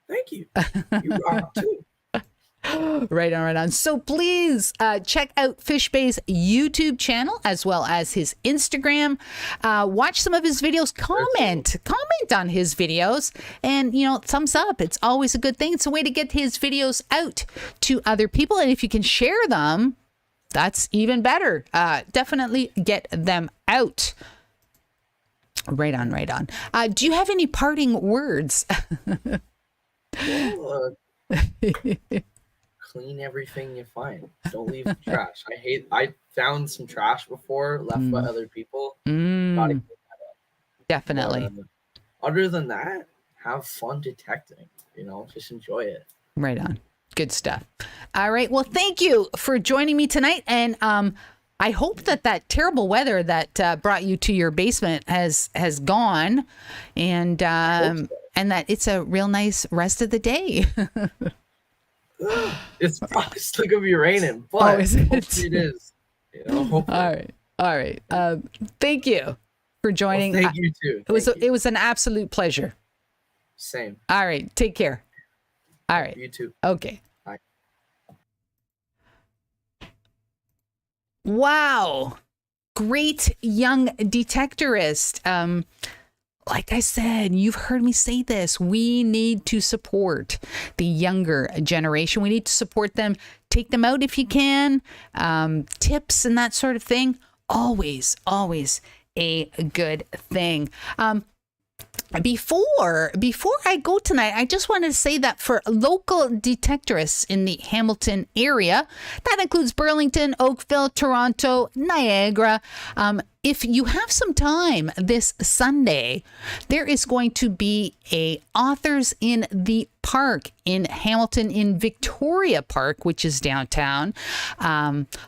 Thank you. You rock too. Right on, right on. So please check out Fishbay's YouTube channel as well as his Instagram. Watch some of his videos. Comment on his videos, and thumbs up. It's always a good thing. It's a way to get his videos out to other people, and if you can share them, that's even better. Definitely get them out. Right on, right on. Do you have any parting words? Well, clean everything you find. Don't leave trash. I found some trash before left by other people. Gotta clean that up. Definitely. Other than that, have fun detecting. Just enjoy it. Right on. Good stuff. All right. Well, thank you for joining me tonight. And I hope that terrible weather that brought you to your basement has gone, and that it's a real nice rest of the day. It's probably still gonna be raining, but hopefully it is. Hopefully. All right. Thank you for joining. Well, thank you too. It was an absolute pleasure. Same. All right. Take care. All right. You too. Okay. Bye. Wow. Great young detectorist. Like I said, you've heard me say this. We need to support the younger generation. We need to support them. Take them out if you can. Tips and that sort of thing. Always, always a good thing. Before I go tonight, I just wanted to say that for local detectorists in the Hamilton area, that includes Burlington, Oakville, Toronto, Niagara. If you have some time this Sunday, there is going to be a Authors in the Park in Hamilton in Victoria Park, which is downtown.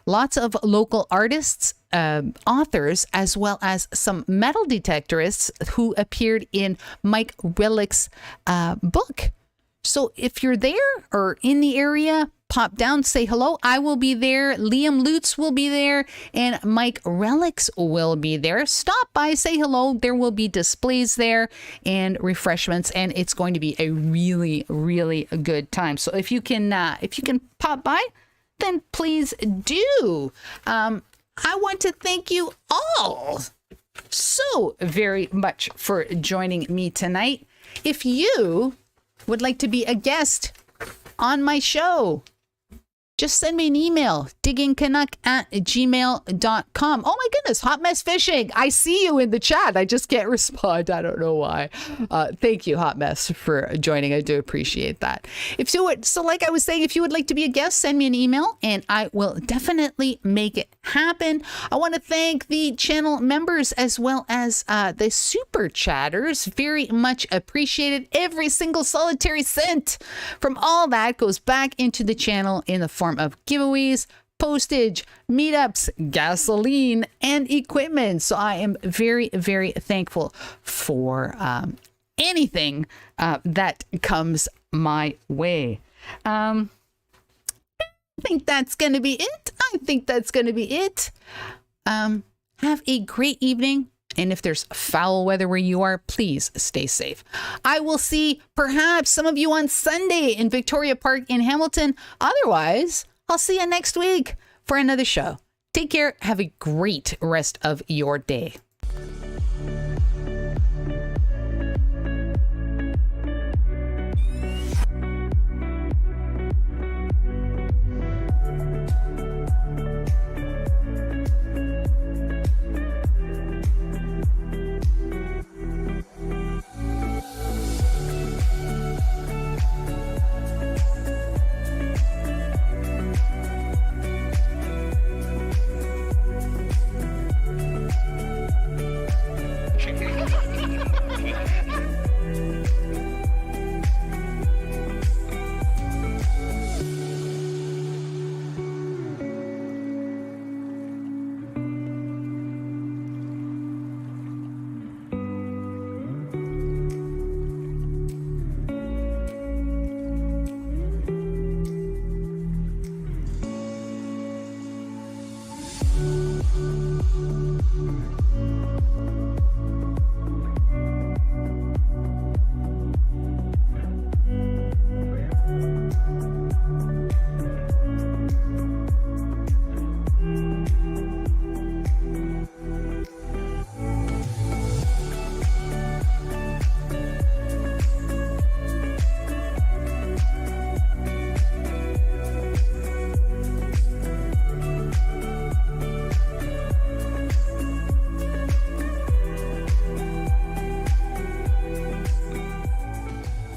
Lots of local artists, authors, as well as some metal detectorists who appeared in Mike Relick's book. So if you're there or in the area, pop down, say hello. I will be there. Liam Lutz will be there, and Mike Relics will be there. Stop by, say hello. There will be displays there and refreshments, and it's going to be a really, really good time. So if you can pop by, then please do. I want to thank you all so very much for joining me tonight. If you would like to be a guest on my show, just send me an email, diggingcanuck@gmail.com. Oh my goodness, Hot Mess Fishing. I see you in the chat. I just can't respond. I don't know why. Thank you, Hot Mess, for joining. I do appreciate that. So like I was saying, if you would like to be a guest, send me an email and I will definitely make it happen. I want to thank the channel members as well as the super chatters. Very much appreciated. Every single solitary cent from all that goes back into the channel in the form of giveaways, postage, meetups, gasoline, and equipment. So I am very, very thankful for anything that comes my way. I think that's going to be it. Have a great evening. And if there's foul weather where you are, please stay safe. I will see perhaps some of you on Sunday in Victoria Park in Hamilton. Otherwise, I'll see you next week for another show. Take care. Have a great rest of your day.